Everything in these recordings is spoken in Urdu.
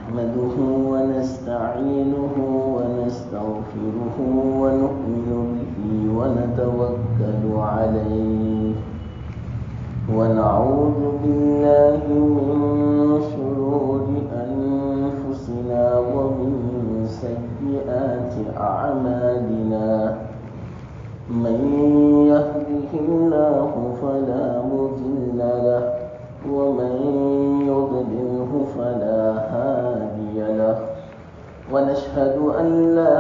نحمده ونستعينه ونستغفره ونؤمن به ونتوكل عليه ونعوذ بالله من شرور أنفسنا ومن سيئات أعمالنا من يهده الله فلا مضل له ومن يضلله فلا هادي له ونشهد أن لا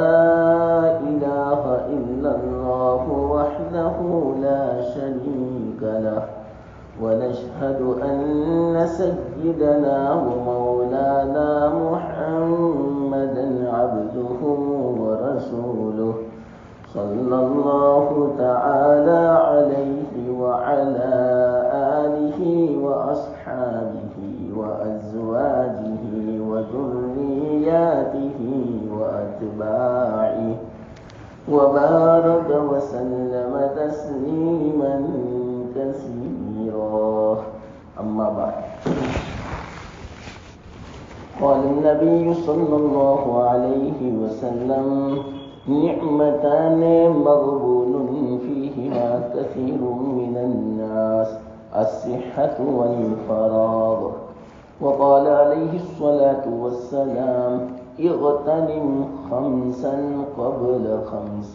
إله إلا الله وحده لا شريك له ونشهد أن سيدنا ومولانا محمدا عبده ورسوله صلى الله تعالى عليه وعلى آله وأصحابه وأزواجه وذرياته وأتباعه وبارك وسلم تسليما كثيرا أما بعد قال النبي صلى الله عليه وسلم نعمتان مغبون فيهما كثير من الناس الصحة والفراغ وقال عليه الصلاة والسلام اغتنم خمسا قبل خمس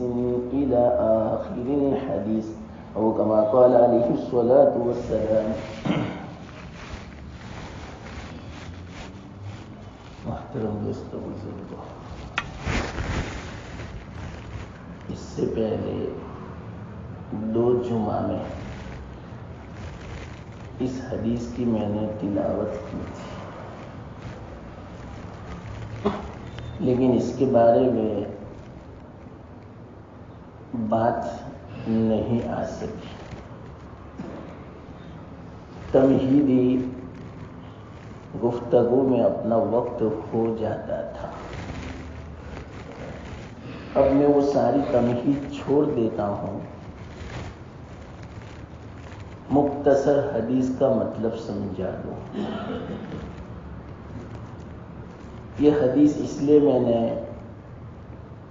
إلى آخر الحديث أو كما قال عليه الصلاة والسلام. محترم دوستو بزرگو، اس سے پہلے 2 جمعہ میں اس حدیث کی میں نے تلاوت کی تھی، لیکن اس کے بارے میں بات نہیں آ سکی. تمہیدی گفتگو میں اپنا وقت ہو جاتا تھا. اب میں وہ ساری تمہید چھوڑ دیتا ہوں، مختصر حدیث کا مطلب سمجھا دوں. یہ حدیث اس لیے میں نے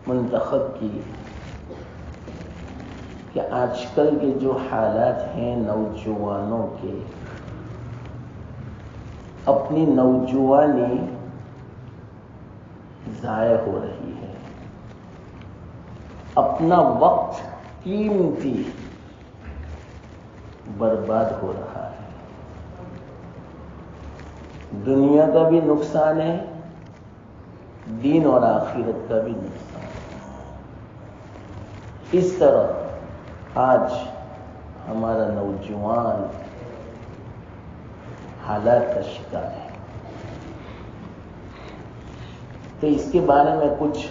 منتخب کی کہ آج کل کے جو حالات ہیں نوجوانوں کے، اپنی نوجوانی ضائع ہو رہی ہے، اپنا وقت قیمتی برباد ہو رہا ہے. دنیا کا بھی نقصان ہے، دین اور آخرت کا بھی نقصان ہے. اس طرح آج ہمارا نوجوان حالات کا شکار ہے. تو اس کے بارے میں کچھ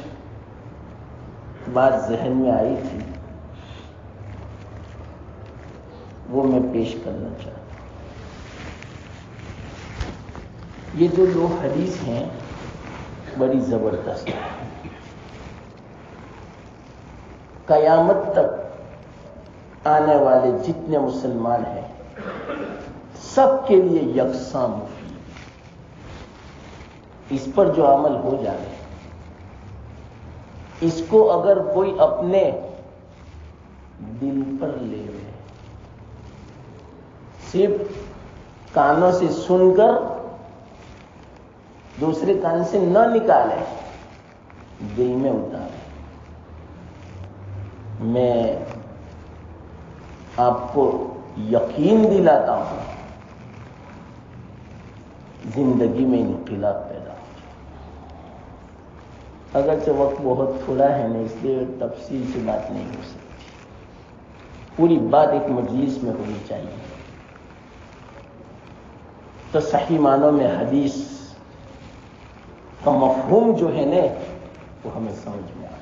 بات ذہن میں آئی تھی، وہ میں پیش کرنا چاہتا ہوں. یہ جو 2 حدیث ہیں بڑی زبردست ہے. قیامت تک آنے والے جتنے مسلمان ہیں سب کے لیے یکساں مفید. اس پر جو عمل ہو جائے، اس کو اگر کوئی اپنے دل پر لے لے، صرف کانوں سے سن کر دوسرے کان سے نہ نکالے، دل میں اتارے. میں آپ کو یقین دلاتا ہوں زندگی میں انقلاب پیدا ہو جائے. اگرچہ وقت بہت تھوڑا ہے نا، اس لیے تفصیل سے بات نہیں ہو سکتی. پوری بات ایک مجلس میں ہونی چاہیے تو صحیح معنوں میں حدیث کا مفہوم جو ہے نا وہ ہمیں سمجھ میں آئے.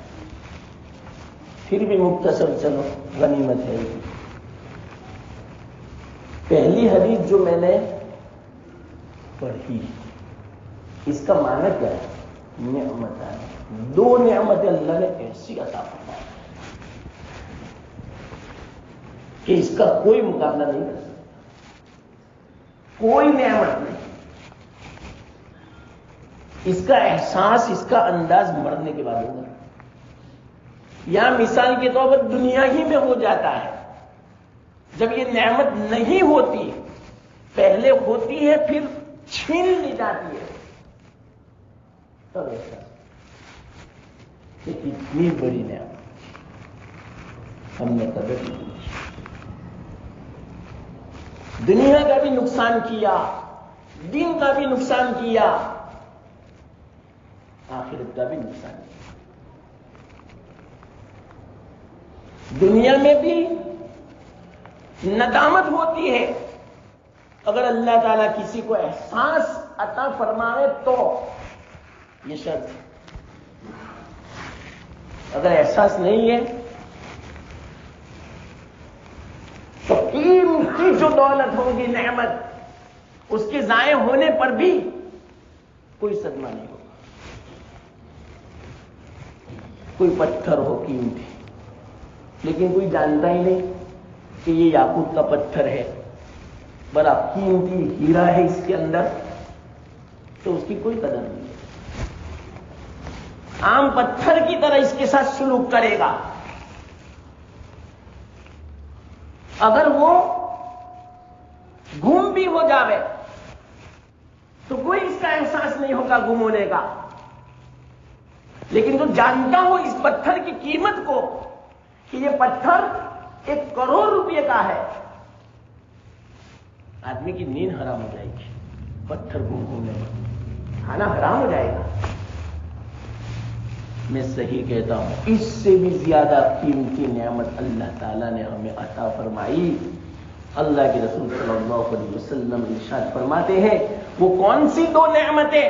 پھر بھی مختصر چلو غنیمت ہے. پہلی حدیث جو میں نے پڑھی، اس کا معنی کیا ہے؟ نعمتان، 2 نعمتیں اللہ نے ایسی عطا فرمائی کہ اس کا کوئی مقابلہ نہیں کر سکتا. کوئی نعمت نہیں. اس کا احساس، اس کا انداز مرنے کے بعد ہوگا. یا مثال کے طور پر دنیا ہی میں ہو جاتا ہے. جب یہ نعمت نہیں ہوتی، پہلے ہوتی ہے پھر چھین لی جاتی ہے، تب احساس کہ کتنی بڑی نعمت ہم نے قدر کی. دنیا کا بھی نقصان کیا، دین کا بھی نقصان کیا، آخرت کا بھی نقصان کیا. دنیا میں بھی ندامت ہوتی ہے. اگر اللہ تعالیٰ کسی کو احساس عطا فرمائے تو یہ شرط ہے. اگر احساس نہیں ہے تو قیمتی جو دولت ہوگی، نعمت، اس کے ضائع ہونے پر بھی کوئی صدمہ نہیں ہوگا. کوئی پتھر ہو قیمتی، لیکن کوئی جانتا ہی نہیں کہ یہ یاقوت کا پتھر ہے، بڑا قیمتی ہیرا ہے اس کے اندر، تو اس کی کوئی قدر نہیں ہے. عام پتھر کی طرح اس کے ساتھ سلوک کرے گا. اگر وہ گم بھی ہو جاوے تو کوئی اس کا احساس نہیں ہوگا گم ہونے کا. لیکن جو جانتا ہو اس پتھر کی قیمت کو کہ یہ پتھر 1 کروڑ روپے کا ہے، آدمی کی نیند حرام ہو جائے گی. پتھر گم ہونے پر کھانا حرام ہو جائے گا. میں صحیح کہتا ہوں، اس سے بھی زیادہ قیمتی نعمت اللہ تعالیٰ نے ہمیں عطا فرمائی. اللہ کے رسول صلی اللہ علیہ وسلم ارشاد فرماتے ہیں، وہ کون سی 2 نعمتیں؟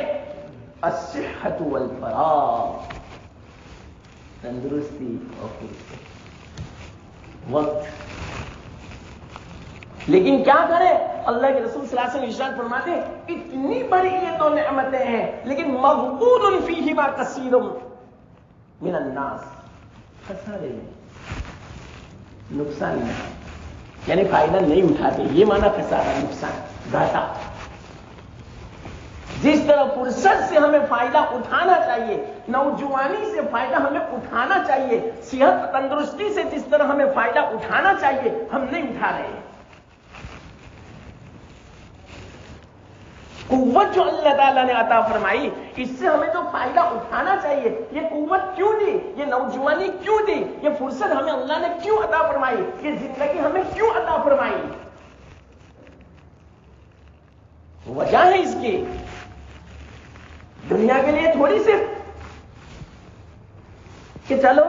الصحت والفراغ، تندرستی اور وقت. لیکن کیا کرے؟ اللہ کے رسول صلی اللہ علیہ وسلم ارشاد فرماتے ہیں، اتنی بڑی یہ 2 نعمتیں ہیں، لیکن مغبون فیہما کثیر من الناس، خسارے میں، نقصان میں، یعنی فائدہ نہیں اٹھاتے. یہ مانا خسارہ، نقصان، گھاٹا. جس طرح فرصت سے ہمیں فائدہ اٹھانا چاہیے، نوجوانی سے فائدہ ہمیں اٹھانا چاہیے، صحت تندرستی سے جس طرح ہمیں فائدہ اٹھانا چاہیے، ہم نہیں اٹھا رہے ہیں. قوت جو اللہ تعالیٰ نے عطا فرمائی، اس سے ہمیں تو فائدہ اٹھانا چاہیے. یہ قوت کیوں دی؟ یہ نوجوانی کیوں دی؟ یہ فرصت ہمیں اللہ نے کیوں عطا فرمائی؟ یہ زندگی ہمیں کیوں عطا فرمائی؟ وجہ ہے اس کی. دنیا کے لیے تھوڑی صرف کہ چلو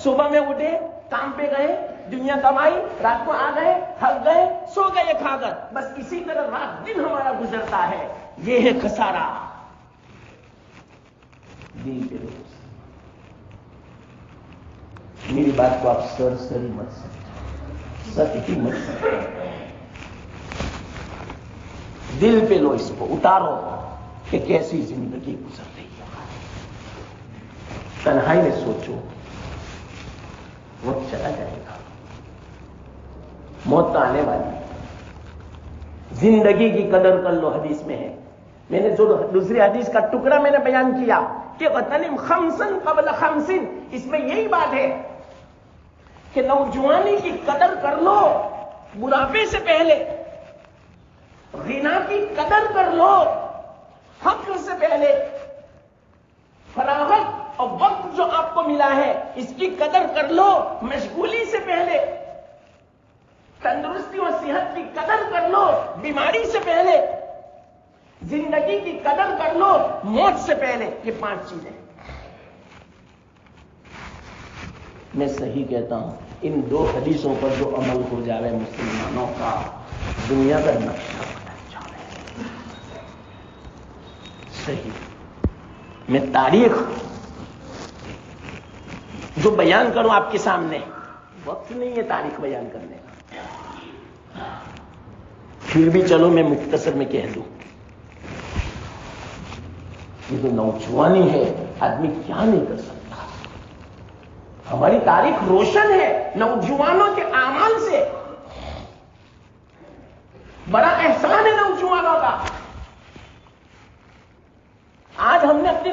صبح میں اٹھے، کام پہ گئے، دنیا کمائی، رات کو آ گئے، تھک گئے، سو گئے کھا کر، بس اسی طرح رات دن ہمارا گزرتا ہے. یہ ہے خسارہ. دل کے لوگ میری بات کو آپ سرسری مت سمجھو، سچ ہی مت سمجھو. دل پہ لو، اس کو اتارو کہ کیسی زندگی گزر رہی ہے. تنہائی میں سوچو، وقت چلا جائے گا، موت تو آنے والی ہے. زندگی کی قدر کر لو. حدیث میں ہے، میں نے جو دوسری حدیث کا ٹکڑا میں نے بیان کیا کہ غتنم خمسن قبل خمسن، اس میں یہی بات ہے کہ نوجوانی کی قدر کر لو بڑھاپے سے پہلے، غنا کی قدر کر لو فقر سے پہلے، فراغت اور وقت جو آپ کو ملا ہے اس کی قدر کر لو مشغولی سے پہلے، تندرستی اور صحت کی قدر کر لو بیماری سے پہلے، زندگی کی قدر کر لو موت سے پہلے. یہ 5 چیزیں میں صحیح کہتا ہوں. ان 2 حدیثوں پر جو عمل ہو جائے مسلمانوں کا دنیا کا نقشہ بدل جائے. صحیح. میں تاریخ جو بیان کروں آپ کے سامنے، وقت نہیں ہے تاریخ بیان کرنے کا، پھر بھی چلو میں مختصر میں کہہ دوں. یہ جو نوجوانی ہے، آدمی کیا نہیں کر سکتا. ہماری تاریخ روشن ہے نوجوانوں کے اعمال سے. بڑا احسان ہے نوجوانوں کا. آج ہم نے اپنی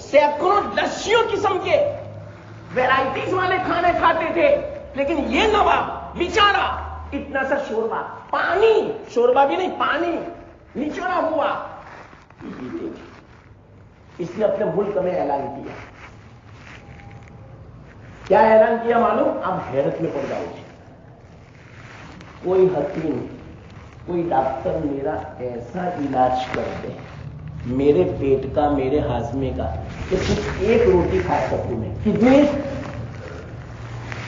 سینکڑوں دسیوں قسم کے ویرائٹیز والے کھانے کھاتے تھے، لیکن یہ نواب بیچارہ اتنا سا شوربا، پانی، شوربا بھی نہیں پانی نچوڑا ہوا پیتے تھے۔ اس نے اپنے ملک میں اعلان کیا، کیا اعلان کیا معلوم؟ آپ حیرت میں پڑ جاؤ گے۔ کوئی حکیم، کوئی ڈاکٹر میرا ایسا علاج کر دے میرے پیٹ کا، میرے ہاضمے کا، کہ صرف ایک روٹی کھا سکوں میں، کتنی؟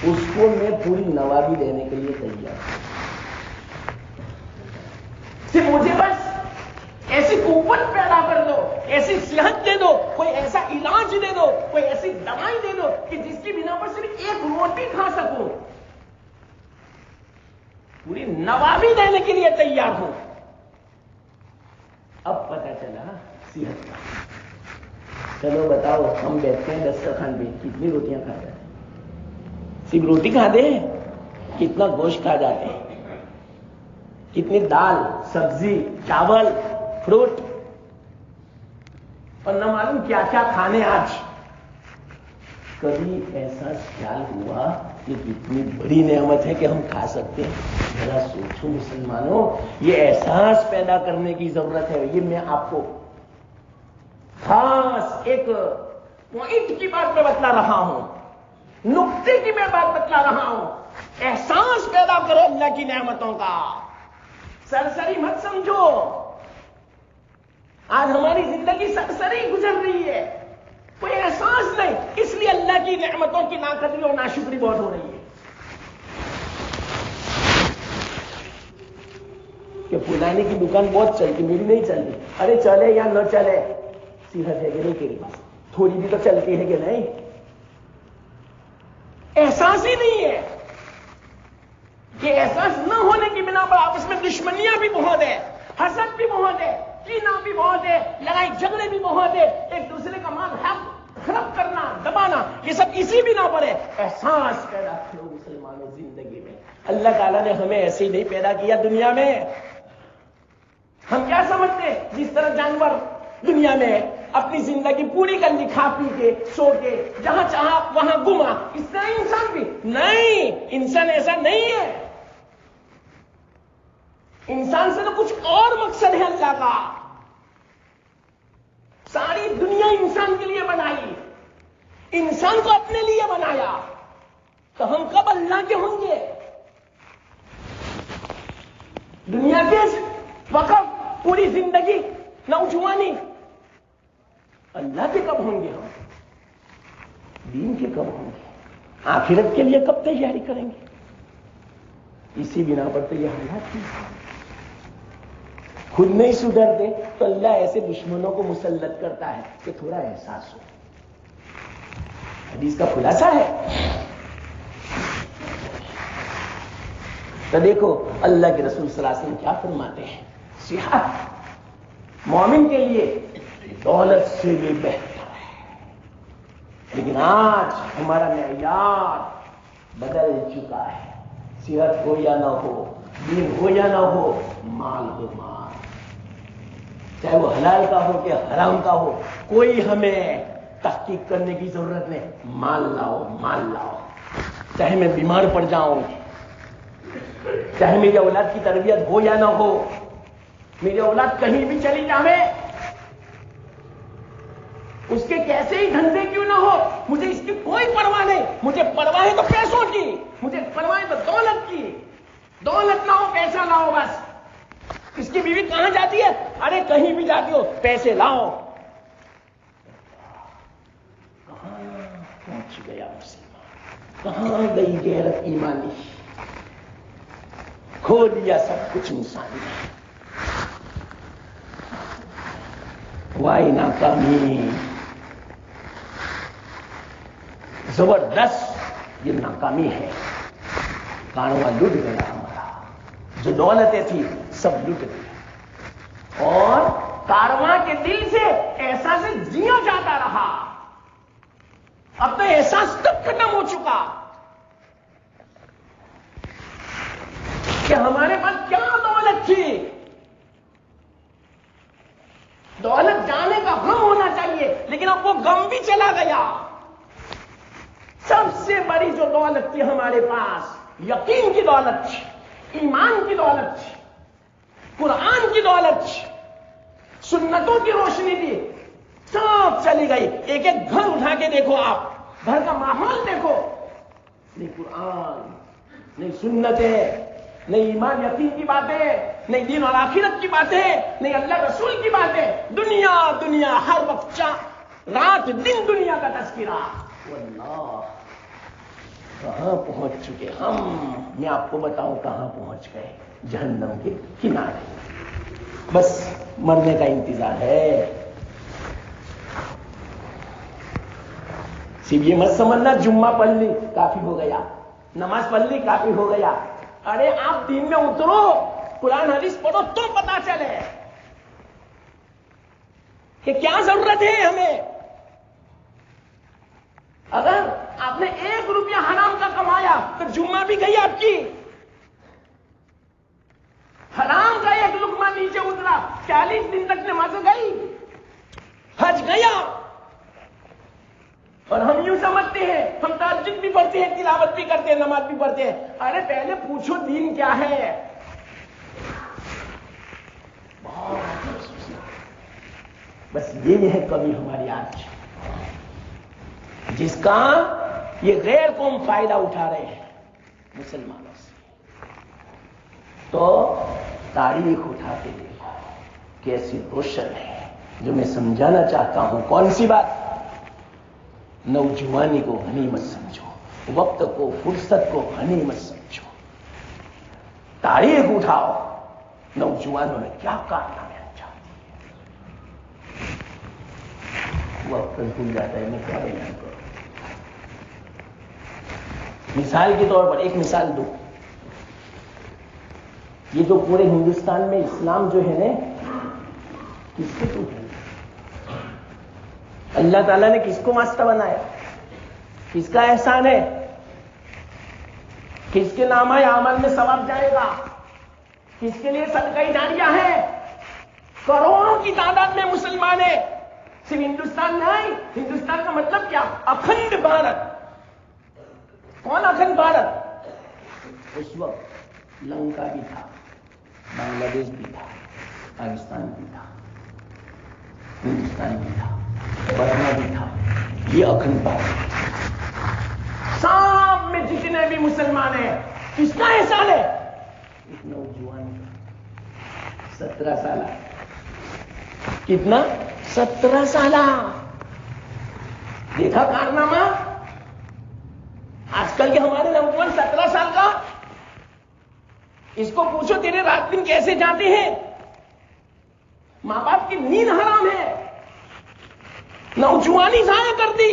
اس کو میں پوری نوابی دینے کے لیے تیار ہوں۔ صرف مجھے بس ایسی قوت پیدا کر دو، ایسی صحت دے دو، کوئی ایسا علاج دے دو، کوئی ایسی دوائی دے دو کہ جس کی بنا پر صرف ایک روٹی کھا سکوں، پوری نوابی دینے کے لیے تیار ہوں۔ اب پتہ چلا صحت کا۔ چلو بتاؤ، ہم بیٹھتے ہیں دسترخوان پہ، کتنی روٹیاں کھا جاتے ہیں؟ صرف روٹی کھاتے ہیں؟ کتنا گوشت کھا جاتے ہیں، کتنی دال، سبزی، چاول، فروٹ، اور نہ معلوم کیا کیا کھانے۔ آج کبھی ایسا خیال ہوا کہ کتنی بڑی نعمت ہے کہ ہم کھا سکتے ہیں؟ ذرا سوچو مسلمانوں، یہ احساس پیدا کرنے کی ضرورت ہے۔ یہ میں آپ کو خاص ایک پوائنٹ کی بات میں بتلا رہا ہوں، نقطے کی میں بات بتلا رہا ہوں۔ احساس پیدا کرو اللہ کی نعمتوں کا، سرسری مت سمجھو۔ آج ہماری زندگی سرسری گزر رہی ہے، کوئی احساس نہیں، اس لیے اللہ کی نعمتوں کی ناقدری اور ناشکری بہت ہو رہی ہے کہ فلانے کی دکان بہت چلتی، میری نہیں چلتی۔ ارے چلے یا نہ چلے، صحت ہے کہ نہیں تیری پاس؟ تھوڑی بھی تو چلتی ہے کہ نہیں؟ احساس ہی نہیں ہے۔ یہ احساس نہ ہونے کی بنا پر آپس میں دشمنیاں بھی بہت ہے، حسد بھی بہت ہے، کینہ بھی بہت ہے، لڑائی جھگڑے بھی بہت ہے، ایک دوسرے کا مال حق خراب کرنا، دبانا، یہ سب اسی بنا پر ہے۔ احساس پیدا کرو مسلمانوں زندگی میں۔ اللہ تعالیٰ نے ہمیں ایسے ہی نہیں پیدا کیا دنیا میں۔ ہم کیا سمجھتے ہیں؟ جس طرح جانور دنیا میں اپنی زندگی پوری کر لی، کھا پی کے، سو کے، جہاں چاہا وہاں گھما، اس طرح انسان بھی نہیں۔ انسان ایسا نہیں ہے، انسان سے تو کچھ اور مقصد ہے اللہ کا۔ ساری دنیا انسان کے لیے بنائی، انسان کو اپنے لیے بنایا، تو ہم کب اللہ کے ہوں گے؟ دنیا کے وقت پوری زندگی نوجوانی، اللہ کے کب ہوں گے؟ ہم دین کے کب ہوں گے؟ آخرت کے لیے کب تیاری کریں گے؟ اسی بنا پر تو یہ حالات کی، خود نہیں سدھرتے تو اللہ ایسے دشمنوں کو مسلط کرتا ہے کہ تھوڑا احساس ہو۔ حدیث کا خلاصہ ہے۔ تو دیکھو اللہ کے رسول صلی اللہ علیہ وسلم کیا فرماتے ہیں؟ صحت مومن کے لیے دولت سے بھی بہتر ہے، لیکن آج ہمارا معیار بدل چکا ہے۔ صحت ہو یا نہ ہو، دین ہو یا نہ ہو، مال ہو مال، چاہے وہ حلال کا ہو کہ حرام کا ہو، کوئی ہمیں تحقیق کرنے کی ضرورت نہیں۔ مال لاؤ، مال لاؤ، چاہے میں بیمار پڑ جاؤں، چاہے میری اولاد کی تربیت ہو یا نہ ہو، میری اولاد کہیں بھی چلی جاوے، اس کے کیسے ہی دھندے کیوں نہ ہو، مجھے اس کی کوئی پرواہ نہیں۔ مجھے پرواہ ہے تو پیسوں کی، مجھے پرواہ ہے تو دولت کی۔ دولت نہ ہو، پیسہ نہ ہو، بس۔ اس کی بیوی کہاں جاتی ہے؟ ارے کہیں بھی جاتی ہو، پیسے لاؤ۔ کہاں پہنچ گیا مسلمان، کہاں گئی غیرت ایمانی؟ کھو لیا سب کچھ انسان نے۔ وائی ناکامی، زبردست یہ ناکامی ہے۔ کانواں لٹ گیا ہمارا، جو دولتیں تھی سب لٹ گئی، اور کارواں کے دل سے احساس جیا جاتا رہا۔ اب تو احساس تب ختم ہو چکا کہ ہمارے پاس کیا دولت تھی۔ دولت جانے کا غم ہونا چاہیے، تھے، لیکن اب وہ غم بھی چلا گیا۔ سب سے بڑی جو دولت تھی ہمارے پاس، یقین کی دولت تھی، ایمان کی دولت تھی، قرآن کی دولت تھی، سنتوں کی روشنی تھی، سب چلی گئی۔ ایک ایک گھر اٹھا کے دیکھو، آپ گھر کا ماحول دیکھو، نہیں قرآن، نہیں سنتیں، نہیں ایمان یقین کی باتیں، نہیں دین اور آخرت کی باتیں، نہیں اللہ رسول کی باتیں، دنیا دنیا، ہر وقت رات دن دنیا کا تذکرہ۔ واللہ کہاں پہنچ چکے ہم، میں آپ کو بتاؤں کہاں پہنچ گئے، جہنم کے کنارے، بس مرنے کا انتظار ہے۔ صرف یہ مت سمجھنا جمعہ پڑھ لی کافی ہو گیا، نماز پڑھ لی کافی ہو گیا۔ ارے آپ دین میں اترو، قرآن حدیث پڑھو تو پتا چلے کہ کیا ضرورت ہے ہمیں۔ اگر آپ نے 1 روپیہ حرام کا کمایا تو جمعہ بھی گئی آپ کی، حرام کا 1 لقمہ نیچے اترا 40 دن تک نماز گئی، حج گیا۔ اور ہم یوں سمجھتے ہیں ہم تہجد بھی پڑھتے ہیں، تلاوت بھی کرتے ہیں، نماز بھی پڑھتے ہیں۔ ارے پہلے پوچھو دین کیا ہے۔ بس یہ ہے کمی ہماری آج، جس کا یہ غیر قوم فائدہ اٹھا رہے ہیں مسلمانوں سے۔ تو تاریخ اٹھا کے دیکھو کیسی روشن ہے۔ جو میں سمجھانا چاہتا ہوں کون سی بات، نوجوانی کو غنیمت سمجھو، وقت کو، فرصت کو غنیمت سمجھو۔ تاریخ اٹھاؤ، نوجوانوں نے کیا کارنامے انجام دیے۔ وقت بھول جاتا ہے، میں کیا بیان کروں۔ مثال کے طور پر ایک مثال دو، یہ جو پورے ہندوستان میں اسلام جو ہے نا، کس کے ٹوٹے؟ اللہ تعالیٰ نے کس کو واسطہ بنایا؟ کس کا احسان ہے؟ کس کے نامہ اعمال میں ثواب جائے گا؟ کس کے لیے صدقہ جاریہ ہے؟ کروڑوں کی تعداد میں مسلمان ہیں، صرف ہندوستان نہیں۔ ہندوستان کا مطلب کیا؟ اکھنڈ بھارت۔ کون اکھنڈ بھارت؟ اس وقت لنکا بھی تھا، بنگلہ دیش بھی تھا، پاکستان بھی تھا، ہندوستان بھی تھا، برما بھی تھا، یہ اکھنڈ بھارت۔ سب میں جتنے بھی مسلمان ہیں، کس کا احسان ہے؟ ایک نوجوان 17 سالہ، کتنا؟ 17 سالہ۔ دیکھا کارنامہ؟ آج کل کے ہمارے نوجوان 17 سال کا، اس کو پوچھو تیرے رات دن کیسے جاتے ہیں؟ ماں باپ کی نیند حرام ہے، نوجوانی ضائع کر دی،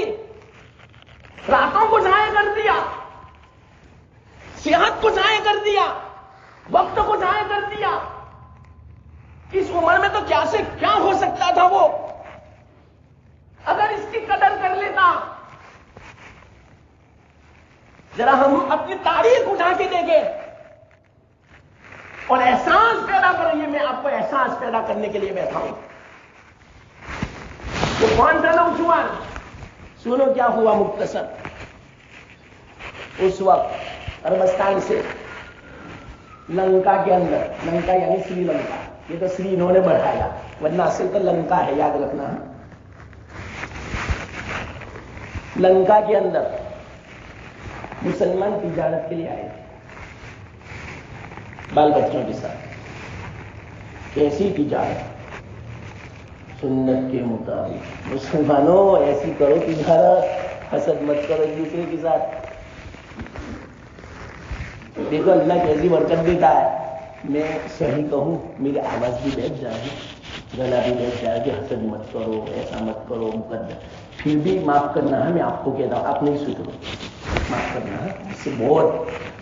راتوں کو ضائع کر دیا، صحت کو ضائع کر دیا، وقت کو ضائع کر دیا۔ اس عمر میں تو کیا سے کیا ہو سکتا تھا وہ، اگر اس کی قدر کر لیتا۔ ذرا ہم اپنی تاریخ اٹھا کے دیکھیں اور احساس پیدا کریں۔ یہ میں آپ کو احساس پیدا کرنے کے لیے بیٹھا ہوں۔ وہ کون تھا نوجوان؟ سنو کیا ہوا مختصر۔ اس وقت عربستان سے لنکا کے اندر، لنکا یعنی سری لنکا، یہ تو سری انہوں نے بڑھایا، ورنہ اصل تو لنکا ہے، یاد رکھنا۔ لنکا کے اندر مسلمان تجارت کے لیے آئے تھے بال بچوں کے ساتھ۔ کیسی تجارت؟ سنت کے مطابق۔ مسلمانوں ایسی کرو تجارت، حسد مت کرو ایک دوسرے کے ساتھ۔ دیکھو اللہ کیسی برکت دیتا ہے۔ میں صحیح کہوں میری آواز بھی بیٹھ جائے گی، گلا بھی بیٹھ جائے گی، حسد مت کرو، ایسا مت کرو، مقدر۔ پھر بھی معاف کرنا ہے، میں آپ کو کہتا ہوں، آپ نہیں سدھرو، معاف کرنا ہے۔ اس سے بہت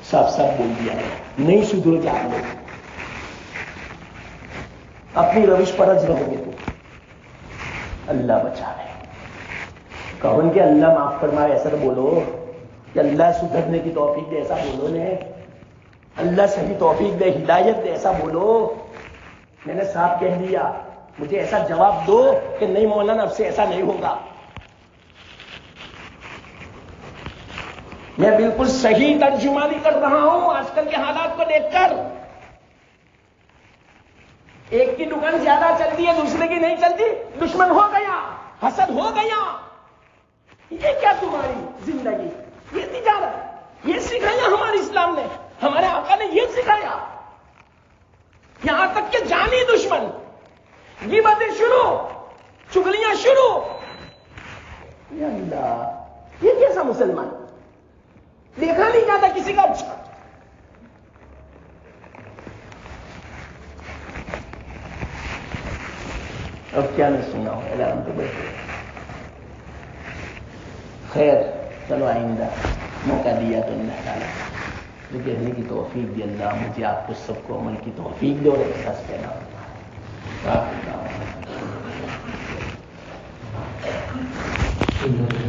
صاف صاف بول دیا ہے، نہیں سدھرو کہ آپ لوگ اپنی روش پرج رہو گے تو اللہ بچا رہے۔ کہو کہ اللہ معاف فرمائے ایسا تو بولو، کہ اللہ سدھرنے کی توفیق دے ایسا بولو نے، اللہ صحیح توفیق دے، ہدایت دے ایسا بولو۔ میں نے صاحب کہہ دیا مجھے ایسا جواب دو کہ نہیں مولانا اب سے ایسا نہیں ہوگا. میں بالکل صحیح ترجمانی کر رہا ہوں آج کل کے حالات کو دیکھ کر. ایک کی دکان زیادہ چلتی ہے دوسرے کی نہیں چلتی, دشمن ہو گیا, حسد ہو گیا. یہ کیا تمہاری زندگی, یہ تجارت, یہ سکھایا ہمارے اسلام نے, ہمارے آقا نے یہ سکھایا. یہاں تک کہ جانی دشمن, غیبتیں شروع, چغلیاں شروع. یا اللہ, یہ کیسا مسلمان, دیکھا نہیں جاتا کسی کا اچھا. اب کیا میں سنا ہوں, الارم تو بیٹھے. خیر چلو آئندہ موقع دیا تو اللہ تعالیٰ جو کہنے کی توفیق دی, اللہ مجھے آپ کو سب کو عمل کی توفیق دے اور احساس پیدا ہوتا ہے.